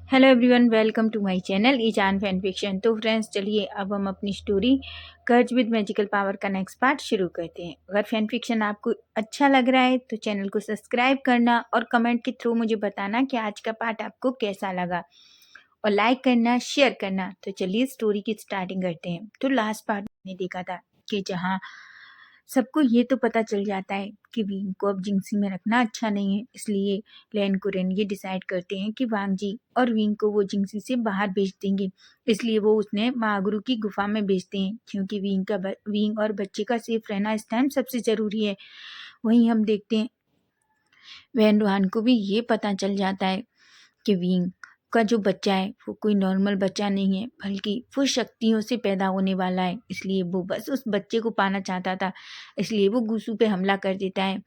Hello everyone, welcome to my channel ईजान fan fiction. तो friends, चलिए अब हम अपनी story curse with magical power का नेक्स्ट पार्ट शुरू करते हैं। अगर फैन फिक्शन आपको अच्छा लग रहा है तो चैनल को सब्सक्राइब करना और कमेंट के थ्रू मुझे बताना कि आज का पार्ट आपको कैसा लगा, और लाइक करना, शेयर करना। तो चलिए स्टोरी की स्टार्टिंग करते हैं। तो लास्ट पार्ट में देखा था कि जहाँ सबको ये तो पता चल जाता है कि विंग को अब जिंक्सी में रखना अच्छा नहीं है, इसलिए लैन कुरेन ये डिसाइड करते हैं कि वांग जी और विंग को वो जिंक्सी से बाहर भेज देंगे। इसलिए वो उसने महागुरु की गुफा में भेजते हैं, क्योंकि विंग और बच्चे का सेफ रहना इस टाइम सबसे ज़रूरी है। वहीं हम देखते हैं वैन रोहान को भी ये पता चल जाता है कि विंग का जो बच्चा है वो कोई नॉर्मल बच्चा नहीं है, बल्कि वो शक्तियों से पैदा होने वाला है। इसलिए वो बस उस बच्चे को पाना चाहता था, इसलिए वो गुसू पे हमला कर देता है।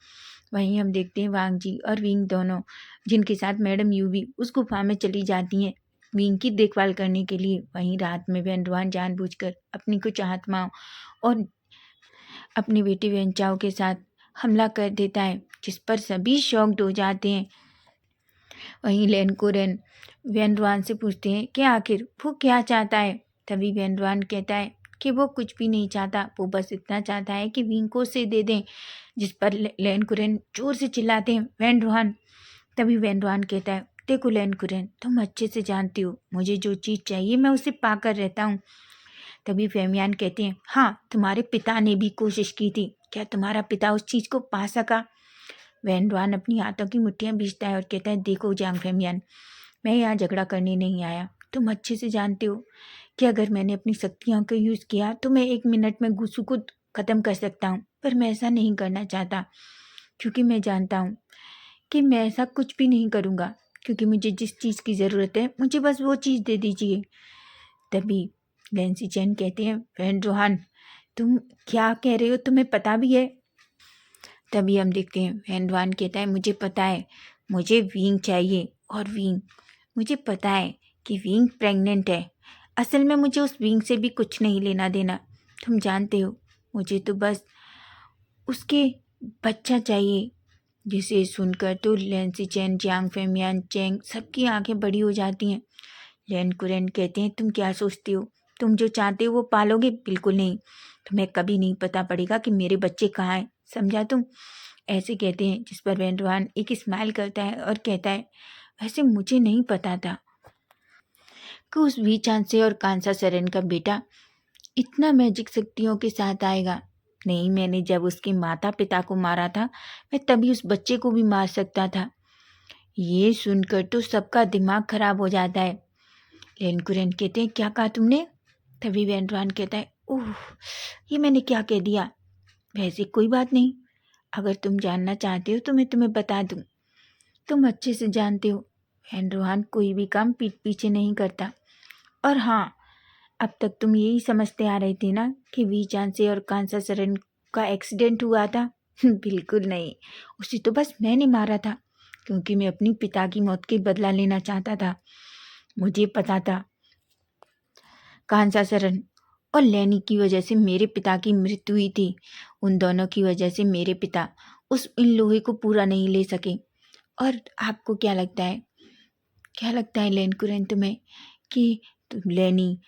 वहीं हम देखते हैं वांग जी और विंग दोनों, जिनके साथ मैडम यूवी उस गुफा में चली जाती हैं विंग की देखभाल करने के लिए। वहीं रात में वैन रोहान जानबूझकर अपनी कुछ आत्माओं और अपनी बेटी वेन चाओ के साथ हमला कर देता है, जिस पर सभी शॉक्ड हो जाते हैं। वहीं लैन कुरेन वेनरवान से पूछते हैं कि आखिर वो क्या चाहता है। तभी वेनरवान कहता है कि वो कुछ भी नहीं चाहता, वो बस इतना चाहता है कि विंग को उसे दे दें। जिस पर लैन कुरेन जोर से चिल्लाते हैं वेनरवान। तभी वेनरवान कहता है, देखो लैन कुरेन, तुम अच्छे से जानती हो मुझे जो चीज़ चाहिए मैं उसे पाकर रहता हूँ। तभी फेमियान कहते हैं, हाँ तुम्हारे पिता ने भी कोशिश की थी, क्या तुम्हारा पिता उस चीज़ को पा सका। वेनरवान अपनी हाथों की मुट्ठियाँ भींचता है और कहता है, देखो जांग फेमियान, मैं यहाँ झगड़ा करने नहीं आया। तुम अच्छे से जानते हो कि अगर मैंने अपनी शक्तियों का यूज़ किया तो मैं 1 मिनट में गुस्सू को ख़त्म कर सकता हूँ, पर मैं ऐसा नहीं करना चाहता, क्योंकि मैं जानता हूँ कि मैं ऐसा कुछ भी नहीं करूँगा, क्योंकि मुझे जिस चीज़ की ज़रूरत है मुझे बस वो चीज़ दे दीजिए। तभी लैंसी चैन कहते हैं, वैन रोहान तुम क्या कह रहे हो, तुम्हें पता भी है। तभी हम देखते हैं वैन रोहान कहता है, मुझे पता है, मुझे विंग चाहिए, और विंग, मुझे पता है कि विंग प्रेग्नेंट है। असल में मुझे उस विंग से भी कुछ नहीं लेना देना, तुम जानते हो, मुझे तो बस उसके बच्चा चाहिए। जिसे सुनकर तो लैंसी चैन, जियांग फेमियान, चैंग सबकी आंखें बड़ी हो जाती हैं। लैन कुरेन कहते हैं, तुम क्या सोचती हो, तुम जो चाहते हो वो पालोगे? बिल्कुल नहीं, तुम्हें कभी नहीं पता पड़ेगा कि मेरे बच्चे कहाँ हैं, समझा तुम। ऐसे कहते हैं, जिस पर वैन रोहान एक स्माइल करता है और कहता है, वैसे मुझे नहीं पता था कि उस वी चांसे और कांसा सरन का बेटा इतना मैजिक शक्तियों के साथ आएगा। नहीं, मैंने जब उसके माता पिता को मारा था, मैं तभी उस बच्चे को भी मार सकता था। ये सुनकर तो सबका दिमाग खराब हो जाता है। लेन कुरेन कहते हैं, क्या कहा तुमने? तभी वैनरवान कहता है, ओह, ये मैंने क्या कह दिया। वैसे कोई बात नहीं, अगर तुम जानना चाहते हो तो मैं तुम्हें बता दूं। तुम अच्छे से जानते हो वैनरवान कोई भी काम पीठ पीछे नहीं करता। और हाँ, अब तक तुम यही समझते आ रहे थे ना कि वी चांसे और कांसा सरन का एक्सीडेंट हुआ था। बिल्कुल नहीं, उसे तो बस मैंने मारा था, क्योंकि मैं अपनी पिता की मौत के बदला लेना चाहता था। मुझे पता था कांसा सरन और लैनी की वजह से मेरे पिता की मृत्यु हुई थी। उन दोनों की वजह से मेरे पिता उस इन लोहे को पूरा नहीं ले सके। और आपको क्या लगता है लैन कुरेन तुम्हें, कि लैनी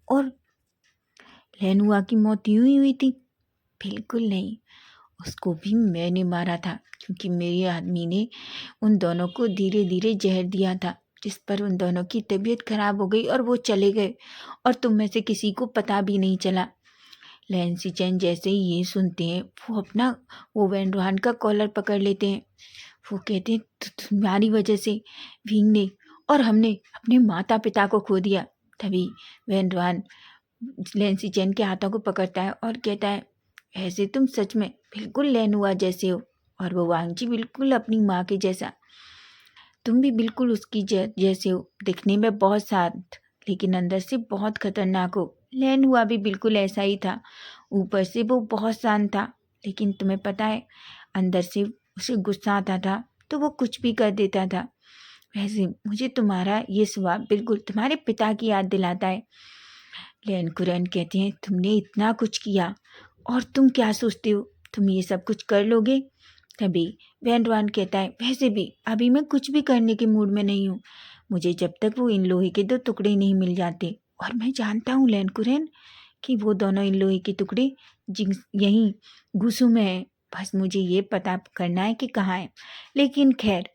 और लैनुआ की मौत यूं ही हुई थी? बिल्कुल नहीं, उसको भी मैंने मारा था, क्योंकि मेरे आदमी ने उन दोनों को धीरे धीरे जहर दिया था, जिस पर उन दोनों की तबीयत खराब हो गई और वो चले गए, और तुम में से किसी को पता भी नहीं चला। लैंसी चैन जैसे ही ये सुनते हैं, वो वैन रोहान का कॉलर पकड़ लेते हैं। वो कहते हैं, तुम्हारी वजह से विंग ने और हमने अपने माता पिता को खो दिया। तभी वैन रोहान लैंसी चैन के हाथों को पकड़ता है और कहता है, ऐसे तुम सच में बिल्कुल लैनुआ जैसे हो, और वो वांगजी बिल्कुल अपनी माँ के जैसा। तुम भी बिल्कुल उसकी जैसे हो, दिखने में बहुत शांत लेकिन अंदर से बहुत खतरनाक हो। लैनुआ भी बिल्कुल ऐसा ही था, ऊपर से वो बहुत शांत था, लेकिन तुम्हें पता है अंदर से उसे गुस्सा आता था तो वो कुछ भी कर देता था। वैसे मुझे तुम्हारा ये स्वभाव बिल्कुल तुम्हारे पिता की याद दिलाता है। लैन कुरैन कहते हैं, तुमने इतना कुछ किया और तुम क्या सोचते हो तुम ये सब कुछ कर लोगे? तभी वैन रॉन कहता है, वैसे भी अभी मैं कुछ भी करने के मूड में नहीं हूँ, मुझे जब तक वो इन लोहे के 2 टुकड़े नहीं मिल जाते, और मैं जानता हूँ लैनकुरैन कि वो दोनों इन लोहे के टुकड़े यहीं गुसू में हैं। बस मुझे ये पता करना है कि कहाँ है। लेकिन खैर,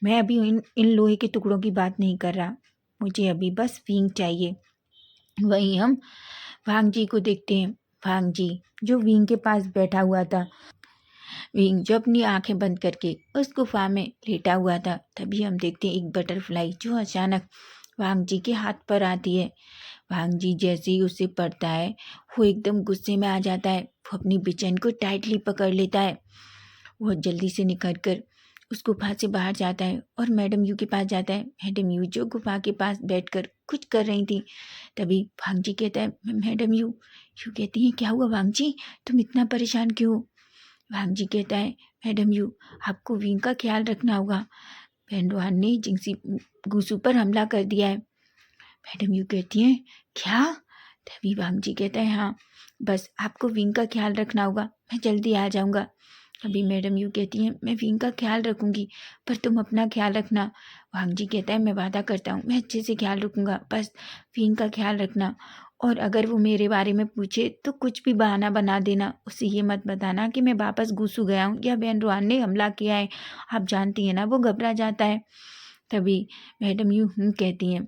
मैं अभी इन लोहे के टुकड़ों की बात नहीं कर रहा, मुझे अभी बस विंग चाहिए। वहीं हम भांग जी को देखते हैं। भांग जी जो विंग के पास बैठा हुआ था, विंग जो अपनी आंखें बंद करके उस गुफा में लेटा हुआ था, तभी हम देखते हैं एक बटरफ्लाई जो अचानक भांग जी के हाथ पर आती है। भांग जी जैसे ही उसे पड़ता है, वो एकदम गुस्से में आ जाता है। वो अपनी बिचन को टाइटली पकड़ लेता है। वो जल्दी से निकल कर उस गुफा से बाहर जाता है और मैडम यू के पास जाता है। मैडम यू जो गुफा के पास बैठकर कुछ कर रही थी, तभी भांग जी कहता है, मैडम यू। यू कहती है, क्या हुआ भांग जी, तुम इतना परेशान क्यों हो? भांग जी कहता है, मैडम यू, आपको विंग का ख्याल रखना होगा। पेंडुआन ने जिंगसी गुसू पर हमला कर दिया है। मैडम यू कहती हैं, क्या? तभी भांग जी कहता है, हाँ, बस आपको विंग का ख्याल रखना होगा, मैं जल्दी आ जाऊंगा। अभी मैडम यू कहती हैं, मैं विंग का ख्याल रखूंगी, पर तुम अपना ख्याल रखना। भांग जी कहता है, मैं वादा करता हूँ, मैं अच्छे से ख्याल रखूंगा, बस विंग का ख्याल रखना। और अगर वो मेरे बारे में पूछे तो कुछ भी बहाना बना देना, उसे ये मत बताना कि मैं वापस गुसू गया हूँ या बेन रुआन ने हमला किया है। आप जानती हैं ना, वो घबरा जाता है। तभी मैडम यू कहती हैं।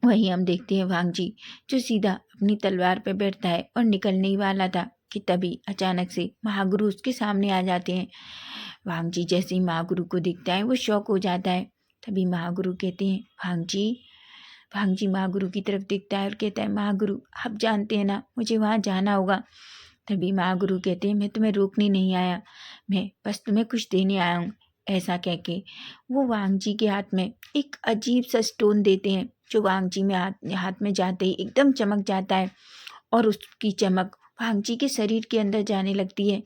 वहीं हम देखते हैं भांग जी जो सीधा अपनी तलवार पर बैठता है और निकलने ही वाला था कि तभी अचानक से महागुरु उसके सामने आ जाते हैं। भांग जी जैसे ही महागुरु को दिखता है, वो शॉक हो जाता है। तभी महागुरु कहते हैं, भांग जी महागुरु की तरफ देखता है और कहता है, महागुरु आप जानते हैं ना, मुझे वहाँ जाना होगा। तभी महागुरु कहते हैं, मैं तुम्हें रोकने नहीं आया, मैं बस तुम्हें कुछ देने आया हूँ। ऐसा कह के वो वांग जी के हाथ में एक अजीब सा स्टोन देते हैं, जो वांग जी में हाथ में जाते ही एकदम चमक जाता है और उसकी चमक वांग जी के शरीर के अंदर जाने लगती है।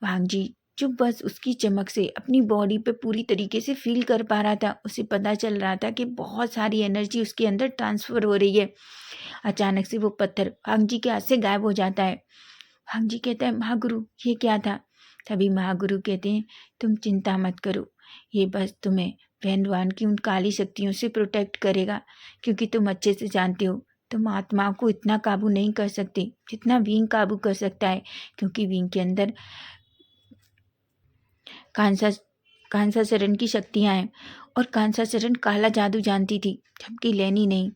वांग जी जो बस उसकी चमक से अपनी बॉडी पे पूरी तरीके से फील कर पा रहा था, उसे पता चल रहा था कि बहुत सारी एनर्जी उसके अंदर ट्रांसफ़र हो रही है। अचानक से वो पत्थर वांग जी के हाथ से गायब हो जाता है। वांग जी कहता है, महागुरु ये क्या था? तभी महागुरु कहते हैं, तुम चिंता मत करो, ये बस तुम्हें वैनवान की उन काली शक्तियों से प्रोटेक्ट करेगा, क्योंकि तुम अच्छे से जानते हो तुम आत्माओं को इतना काबू नहीं कर सकते जितना विंग काबू कर सकता है, क्योंकि विंग के अंदर कांसा कांसा शरण की शक्तियाँ हैं और कांसा शरण काला जादू जानती थी, जबकि लेनी नहीं।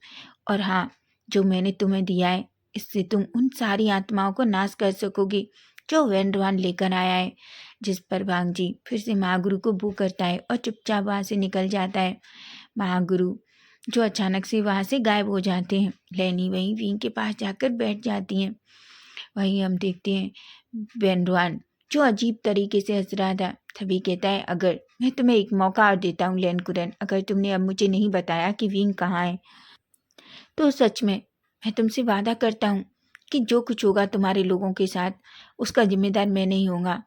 और हाँ, जो मैंने तुम्हें दिया है, इससे तुम उन सारी आत्माओं को नाश कर सकोगे जो वेंडवान लेकर आया है। जिस पर भांग जी फिर से महागुरु को बू करता है और चुपचाप वहाँ से निकल जाता है। महागुरु जो अचानक से वहाँ से गायब हो जाते हैं। लेनी वहीं विंग के पास जाकर बैठ जाती हैं। वहीं हम देखते हैं वेंडवान जो अजीब तरीके से हंस रहा था। तभी कहता है, अगर मैं तुम्हें एक मौका और देता हूँ लैनकुरैन, अगर तुमने अब मुझे नहीं बताया कि विंग कहाँ है, तो सच में मैं तुमसे वादा करता हूँ कि जो कुछ होगा तुम्हारे लोगों के साथ, उसका जिम्मेदार मैं नहीं होऊंगा।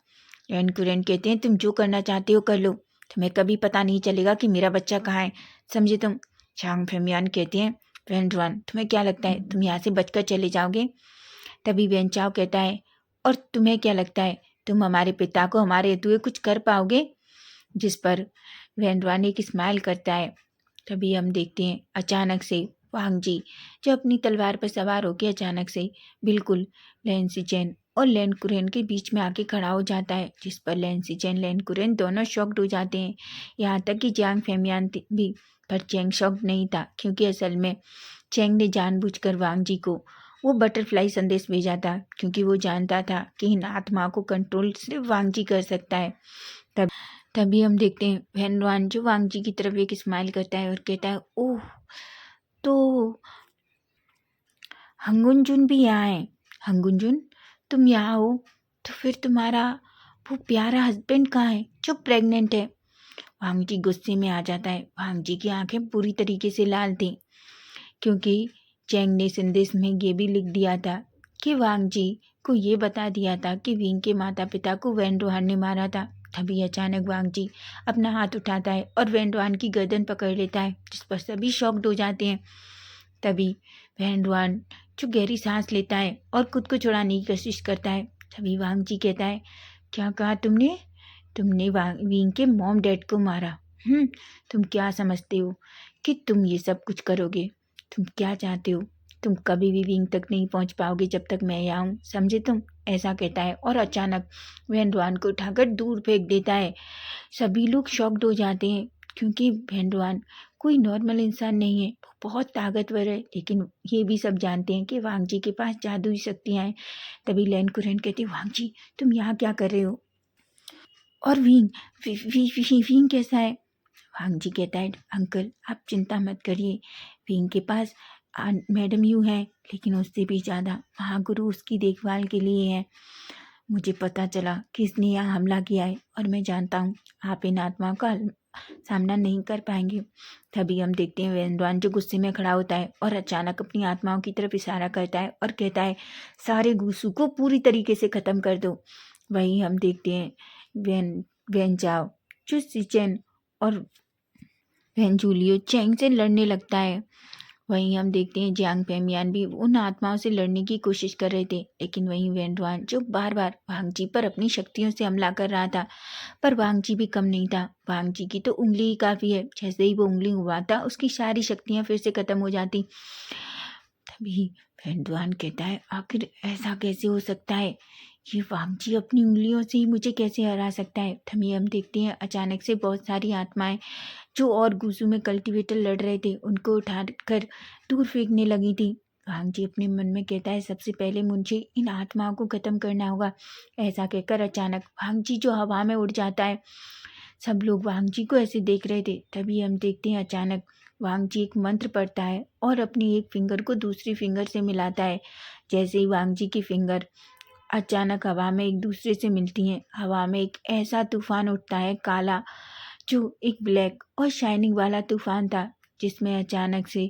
लैनकुरैन कहते हैं, तुम जो करना चाहते हो कर लो, तुम्हें कभी पता नहीं चलेगा कि मेरा बच्चा कहाँ है, समझे तुम? चांग फेमियान कहते हैं, वेंडवान तुम्हें क्या लगता है तुम यहाँ से बचकर चले जाओगे? तभी वेंचाओ कहता है, और तुम्हें क्या लगता है तुम हमारे पिता को हमारे हेतु कुछ कर पाओगे? जिस पर वेंडवान एक स्माइल करता है। तभी हम देखते हैं अचानक से वांग जी जो अपनी तलवार पर सवार होकर अचानक से बिल्कुल लैंसीचेन और लैनकुरैन के बीच में आके खड़ा हो जाता है, जिस पर लैंसीचेन लैनकुरैन दोनों शॉक्ड हो जाते हैं। यहाँ तक कि जियांग फेमियान भी, पर चेंग शॉक्ड नहीं था, क्योंकि असल में चेंग ने जानबूझकर वांग जी को वो बटरफ्लाई संदेश भेजा था, क्योंकि वो जानता था कि इन आत्माओं को कंट्रोल सिर्फ वांग जी कर सकता है। तभी हम देखते हैं वेनवान जो वांग जी की तरफ एक स्माइल करता है और कहता है, ओह, तो हंगुनजुन भी यहाँ है। हंगुनजुन, तुम यहाँ हो, तो फिर तुम्हारा वो प्यारा हस्बैंड कहाँ है जो प्रेग्नेंट है? वांग जी गुस्से में आ जाता है। वांग जी की आंखें पूरी तरीके से लाल थीं, क्योंकि चेंग ने संदेश में ये भी लिख दिया था कि वांग जी को ये बता दिया था कि विंग के माता पिता को वेंडोहान ने मारा था। तभी अचानक वांग जी अपना हाथ उठाता है और वेंडोहान की गर्दन पकड़ लेता है, जिस पर सभी शॉक्ड हो जाते हैं। तभी वेंडोहान जो गहरी सांस लेता है और खुद को छुड़ाने की कोशिश करता है। तभी वांग जी कहता है, क्या कहा तुमने? तुमने विंग के मॉम डैड को मारा? तुम क्या समझते हो कि तुम ये सब कुछ करोगे। तुम क्या चाहते हो? तुम कभी भी विंग तक नहीं पहुंच पाओगे जब तक मैं यहाँ हूँ, समझे तुम? ऐसा कहता है और अचानक वेंडवान को उठाकर दूर फेंक देता है। सभी लोग शॉक्ड हो जाते हैं क्योंकि वेंडवान कोई नॉर्मल इंसान नहीं है, वो बहुत ताकतवर है। लेकिन ये भी सब जानते हैं कि वांग जी के पास जादुई शक्तियाँ हैं। तभी लैन कुरैन कहती है, वांग जी तुम यहाँ क्या कर रहे हो? और विंग विंग कैसा है? वांग जी कहता है, अंकल आप चिंता मत करिए, विंग के पास मैडम यू है, लेकिन उससे भी ज़्यादा महागुरु उसकी देखभाल के लिए है। मुझे पता चला कि इसने यहाँ हमला किया है और मैं जानता हूँ आप इन आत्माओं का सामना नहीं कर पाएंगे। तभी हम देखते हैं वेंडवान जो गुस्से में खड़ा होता है और अचानक अपनी आत्माओं की तरफ इशारा करता है और कहता है, सारे गुस्सू को पूरी तरीके से ख़त्म कर दो। वहीं हम देखते हैं वेन चाओ जो सिचेन और वेन जूलियो चैंग से लड़ने लगता है। वहीं हम देखते हैं जियांग पेमियान भी उन आत्माओं से लड़ने की कोशिश कर रहे थे, लेकिन वहीं वेंडवान जो बार बार वांग जी पर अपनी शक्तियों से हमला कर रहा था, पर वांग जी भी कम नहीं था। वांग जी की तो उंगली ही काफ़ी है, जैसे ही वो उंगली उबाता उसकी सारी शक्तियाँ फिर से ख़त्म हो जाती। तभी वेंडवान कहता है, आखिर ऐसा कैसे हो सकता है? ये वांग जी अपनी उंगलियों से ही मुझे कैसे हरा सकता है? तभी हम देखते हैं अचानक से बहुत सारी आत्माएं जो और गुस्सू में कल्टीवेटर लड़ रहे थे उनको उठाकर दूर फेंकने लगी थी। वांग जी अपने मन में कहता है, सबसे पहले मुझे इन आत्माओं को खत्म करना होगा। ऐसा कहकर अचानक वांग जी जो हवा में उड़ जाता है। सब लोग वांग जी को ऐसे देख रहे थे। तभी हम देखते हैं अचानक वांग जी एक मंत्र पढ़ता है और अपनी एक फिंगर को दूसरी फिंगर से मिलाता है। जैसे ही वांग जी की फिंगर अचानक हवा में एक दूसरे से मिलती हैं, हवा में एक ऐसा तूफान उठता है काला, जो एक ब्लैक और शाइनिंग वाला तूफान था, जिसमें अचानक से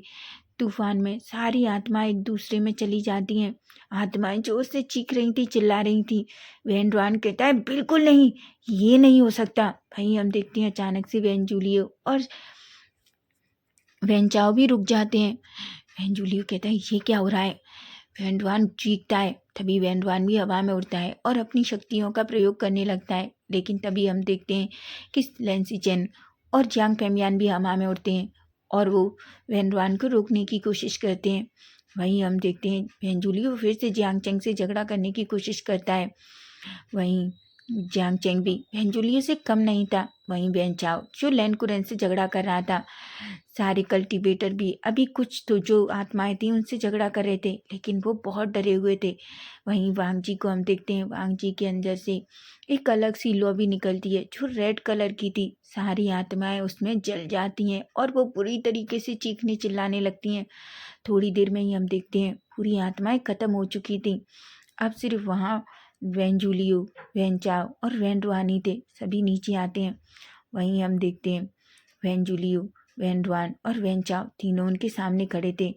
तूफान में सारी आत्माएं एक दूसरे में चली जाती हैं। आत्माएं जोर से चीख रही थी, चिल्ला रही थी। वेंडवान कहता है, बिल्कुल नहीं, ये नहीं हो सकता। वहीं हम देखते हैं अचानक से वेन जूलियो और वेन चाओ भी रुक जाते हैं। वेन जूलियो कहता है, ये क्या हो रहा है? वेंडवान चीखता है। तभी वेंडवान भी हवा में उड़ता है और अपनी शक्तियों का प्रयोग करने लगता है। लेकिन तभी हम देखते हैं कि लैंसी चेन और जियांग पेमियान भी हवा में उड़ते हैं और वो वेंडवान को रोकने की कोशिश करते हैं। वहीं हम देखते हैं वेन जूलियो फिर से जियांग चेंग से झगड़ा करने की कोशिश करता है। वहीं जियांग चेंग भी वेन जूलियो से कम नहीं था। वहीं वेन चाओ जो लैन कुरैन से झगड़ा कर रहा था। सारे कल्टीवेटर भी अभी कुछ तो जो आत्माएं थी उनसे झगड़ा कर रहे थे, लेकिन वो बहुत डरे हुए थे। वहीं वांग जी को हम देखते हैं, वांग जी के अंदर से एक अलग सी लौ भी निकलती है जो रेड कलर की थी। सारी आत्माएं उसमें जल जाती हैं और वो बुरी तरीके से चीखने चिल्लाने लगती हैं। थोड़ी देर में ही हम देखते हैं पूरी आत्माएं खत्म हो चुकी थी। अब सिर्फ वहाँ वेन जूलियो, वेन चाओ और वेन रुआनी थे। सभी नीचे आते हैं। वहीं हम देखते हैं वेन जूलियो, वेन रुआन और वेन चाओ तीनों उनके सामने खड़े थे।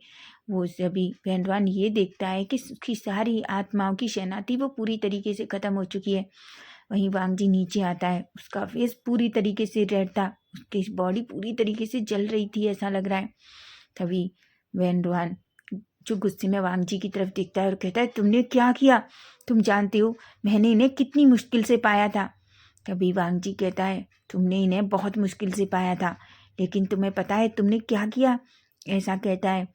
वो सभी वेन रुआन ये देखता है कि उसकी सारी आत्माओं की सेना थी वो पूरी तरीके से ख़त्म हो चुकी है। वहीं वांग जी नीचे आता है। उसका फेस पूरी तरीके से रेड था, उसकी बॉडी पूरी तरीके से जल रही थी, ऐसा लग रहा है। तभी वेन रुआन जो गुस्से में वांग जी की तरफ देखता है और कहता है, तुमने क्या किया? तुम जानते हो मैंने इन्हें कितनी मुश्किल से पाया था। तभी वांग जी कहता है, तुमने इन्हें बहुत मुश्किल से पाया था, लेकिन तुम्हें पता है तुमने क्या किया? ऐसा कहता है,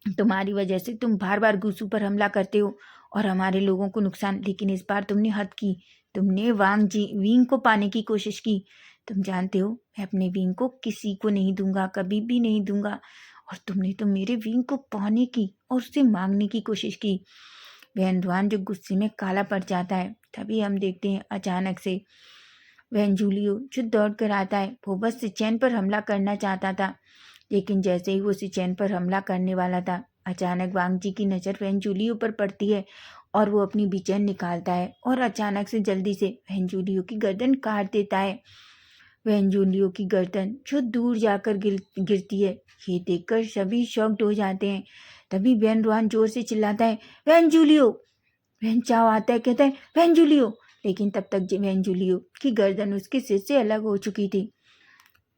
तुम्हारी वजह से तुम बार बार गुस्सू पर हमला करते हो और हमारे लोगों को नुकसान, लेकिन इस बार तुमने हद की। तुमने विंग को पाने की कोशिश की। तुम जानते हो मैं अपने विंग को किसी को नहीं दूंगा, कभी भी नहीं दूंगा। और तुमने तो मेरे विंग को पाने की और उससे मांगने की कोशिश की। वेनरुआन जो गुस्से में काला पड़ जाता है। तभी हम देखते हैं अचानक से वेन जूलियो जो दौड़ कर आता है। वो बस सिचेन पर हमला करना चाहता था, लेकिन जैसे ही वो सिचेन पर हमला करने वाला था, अचानक वांग जी की नज़र वेन जूलियो पर पड़ती है और वो अपनी बिचैन निकालता है और अचानक से जल्दी से वेन जूलियो की गर्दन काट देता है। वेन जूलियो की गर्दन जो दूर जाकर गिरती है। ये देखकर सभी शॉक्ड हो जाते हैं। तभी वेन रुआन जोर से चिल्लाता है, वेन जूलियो। वेन चाओ आता है, कहता है, वेन जूलियो। लेकिन तब तक वेन जूलियो की गर्दन उसके सिर से अलग हो चुकी थी।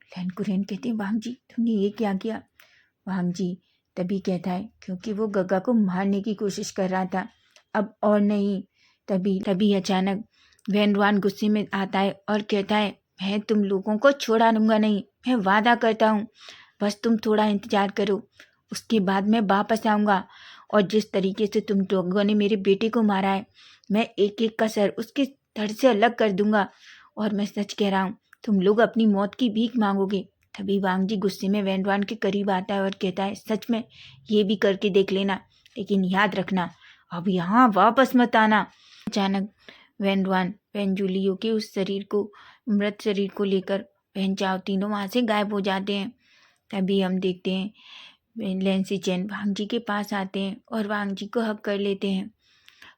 लैन कुरैन कहते हैं, वांग जी तुमने ये क्या किया? वांग जी तभी कहता है, क्योंकि वो गग्गा को मारने की कोशिश कर रहा था, अब और नहीं। तभी तभी अचानक वेन रुआन गुस्से में आता है और कहता है, मैं तुम लोगों को छोड़ा दूंगा नहीं, मैं वादा करता हूँ। बस तुम थोड़ा इंतज़ार करो, उसके बाद मैं वापस आऊँगा और जिस तरीके से तुम लोगों ने मेरे बेटे को मारा है, मैं एक एक का सर उसके धड़ से अलग कर दूंगा। और मैं सच कह रहा हूँ, तुम लोग अपनी मौत की भीख मांगोगे। तभी वांग जी गुस्से में वैन के करीब आता है और कहता है, सच में ये भी करके देख लेना, लेकिन याद रखना अब यहाँ वापस मत आना। अचानक वैन जूलियो के उस शरीर को, मृत शरीर को लेकर वैन चाओ तीनों वहाँ से गायब हो जाते हैं। तभी हम देखते हैं लैंसी चैन वांग जी के पास आते हैं और वांग जी को हक कर लेते हैं।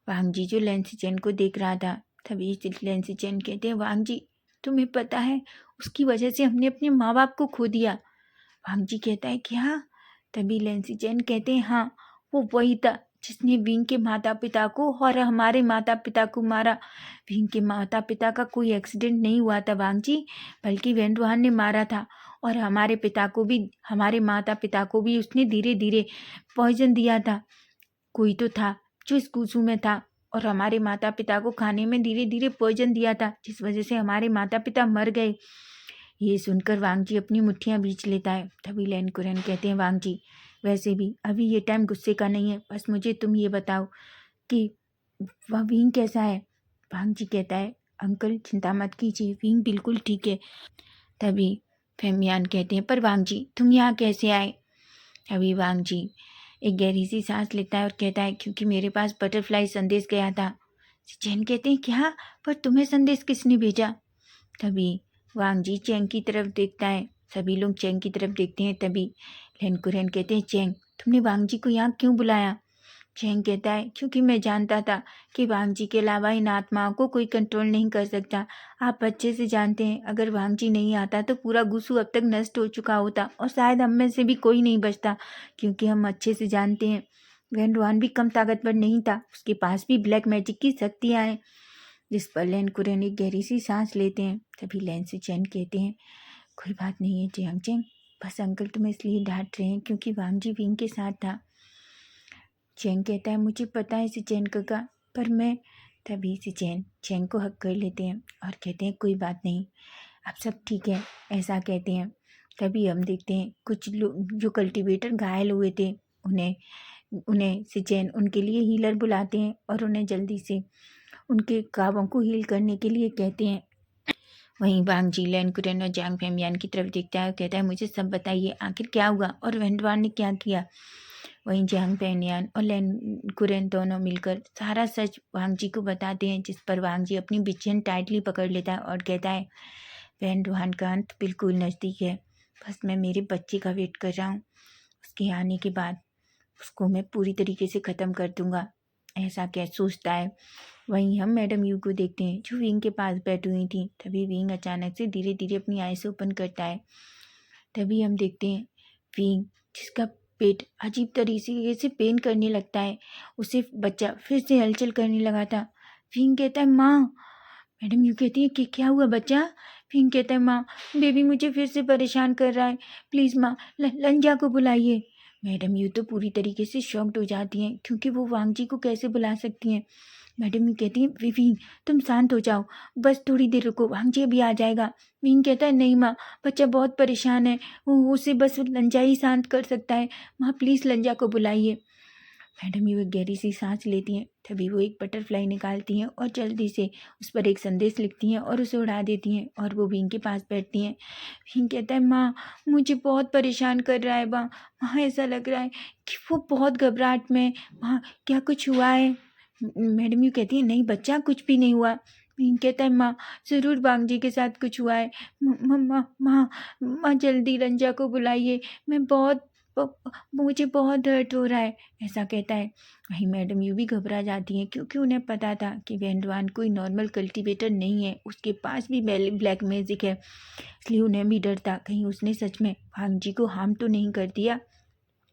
वांग जी जो लैंसी चैन को देख रहा था, तभी लैंसी चैन कहते हैं, वांग जी तुम्हें पता है उसकी वजह से हमने अपने माँ बाप को खो दिया। वांग जी कहता है, क्या? तभी लैंसी चैन कहते हैं, हाँ, वो वही था जिसने विंग के माता पिता को और हमारे माता पिता को मारा। विंग के माता पिता का कोई एक्सीडेंट नहीं हुआ था वांग जी, बल्कि वेंडवान ने मारा था। और हमारे पिता को भी, हमारे माता पिता को भी उसने धीरे धीरे पॉइजन दिया था। कोई तो था जो इस कूसू में था और हमारे माता पिता को खाने में धीरे धीरे पॉइजन दिया था, जिस वजह से हमारे माता पिता मर गए। ये सुनकर वांग जी अपनी मुट्ठियां बींच लेता है। तभी लैन कुरन कहते हैं, वांग जी वैसे भी अभी ये टाइम गुस्से का नहीं है, बस मुझे तुम ये बताओ कि वह विंग कैसा है। वांग जी कहता है, अंकल चिंता मत कीजिए, विंग बिल्कुल ठीक है। तभी फेमियान कहते हैं, पर वांग जी तुम यहाँ कैसे आए। तभी वांग जी एक गहरी सी सांस लेता है और कहता है, क्योंकि मेरे पास बटरफ्लाई संदेश गया था। चैन कहते हैं, क्या? पर तुम्हें संदेश किसने भेजा। तभी वांग जी चैंग की तरफ देखता है। सभी लोग चैंग की तरफ देखते हैं। तभी लेनकुरन कहते हैं, चैंग तुमने वांग जी को यहाँ क्यों बुलाया। चैंग कहता है, क्योंकि मैं जानता था कि वांग जी के अलावा इन आत्माओं को कोई कंट्रोल नहीं कर सकता। आप अच्छे से जानते हैं, अगर वांग जी नहीं आता तो पूरा गुस्सू अब तक नष्ट हो चुका होता और शायद हम में से भी कोई नहीं बचता, क्योंकि हम अच्छे से जानते हैं वैन रुआन भी कम ताकतवर नहीं था, उसके पास भी ब्लैक मैजिक की शक्तियाँ हैं। जिस पर लैन कुरन एक गहरी सी सांस लेते हैं। तभी लैन से चैन कहते हैं, कोई बात नहीं है जियांग चैंग, बस अंकल तुम्हें इसलिए डांट रहे हैं क्योंकि वांग जी विंग के साथ था। चैंग कहता है, मुझे पता है सिचैन काका, पर मैं। तभी सिचैन चैंग को हक कर लेते हैं और कहते हैं, कोई बात नहीं, अब सब ठीक है, ऐसा कहते हैं। तभी हम देखते हैं कुछ लोग जो कल्टीवेटर घायल हुए थे, उन्हें उन्हें सिचैन उनके लिए हीलर बुलाते हैं और उन्हें जल्दी से उनके घावों को हील करने के लिए कहते हैं। वहीं वांग जी लैन कुरन और जांग फेमियान की तरफ देखता है और कहता है, मुझे सब बताइए, आखिर क्या हुआ और वेंडवान ने क्या किया। वहीं जांग पेनियान और लैन कुरन दोनों मिलकर सारा सच वांग जी को बताते हैं, जिस पर वांग जी अपनी बिचन टाइटली पकड़ लेता है और कहता है, वेंडवान का अंत बिल्कुल नज़दीक है, बस मैं मेरे बच्चे का वेट कर रहा हूँ, उसके आने के बाद उसको मैं पूरी तरीके से ख़त्म कर दूंगा, ऐसा क्या सोचता है। वहीं हम मैडम यू को देखते हैं जो विंग के पास बैठी हुई थी। तभी विंग अचानक से धीरे धीरे अपनी आईज ओपन करता है। तभी हम देखते हैं विंग, जिसका पेट अजीब तरीके से पेन करने लगता है, उसे बच्चा फिर से हलचल करने लगा था। विंग कहता है, माँ। मैडम यू कहती है कि क्या हुआ बच्चा। विंग कहता है, माँ बेबी मुझे फिर से परेशान कर रहा है, प्लीज़ माँ लंजा को बुलाइए। मैडम यू तो पूरी तरीके से शॉक्ड हो जाती हैं, क्योंकि वो वांग जी को कैसे बुला सकती हैं। मैडम यू कहती हैं, विंग तुम शांत हो जाओ, बस थोड़ी देर रुको, वांग जी अभी आ जाएगा। विंग कहता है, नहीं माँ, बच्चा बहुत परेशान है, उसे बस लंजा ही शांत कर सकता है, माँ प्लीज़ लंजा को बुलाइए। मैडम यू एक गहरी सी सांस लेती हैं। तभी वो एक बटरफ्लाई निकालती हैं और जल्दी से उस पर एक संदेश लिखती हैं और उसे उड़ा देती हैं और वो विंग के पास बैठती हैं। विंग कहता है, माँ मुझे बहुत परेशान कर रहा है माँ, ऐसा लग रहा है कि वो बहुत घबराहट में। माँ क्या कुछ हुआ है। मैडम यू कहती है, नहीं बच्चा कुछ भी नहीं हुआ। विंग कहता है, माँ ज़रूर वांग जी के साथ कुछ हुआ है, माँ जल्दी रंजा को बुलाइए, मैं बहुत मुझे बहुत दर्द हो रहा है, ऐसा कहता है। वहीं मैडम यू भी घबरा जाती हैं, क्योंकि उन्हें पता था कि वेंडवान कोई नॉर्मल कल्टीवेटर नहीं है, उसके पास भी ब्लैक मैजिक है, इसलिए उन्हें भी डर था कहीं उसने सच में वांग जी को हार्म तो नहीं कर दिया।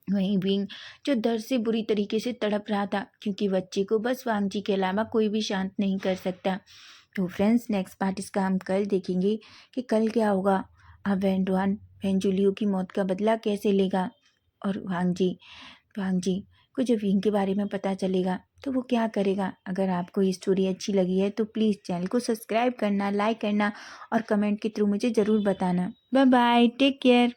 वहीं विंग जो दर्द से बुरी तरीके से तड़प रहा था, क्योंकि बच्चे को बस वांग जी के अलावा कोई भी शांत नहीं कर सकता। तो फ्रेंड्स नेक्स्ट पार्ट इसका हम कल देखेंगे कि कल क्या होगा। अब वेंजुलियो की मौत का बदला कैसे लेगा, और वांग जी को जब विंग के बारे में पता चलेगा तो वो क्या करेगा। अगर आपको ये स्टोरी अच्छी लगी है तो प्लीज़ चैनल को सब्सक्राइब करना, लाइक करना और कमेंट के थ्रू मुझे ज़रूर बताना। Bye bye, take care.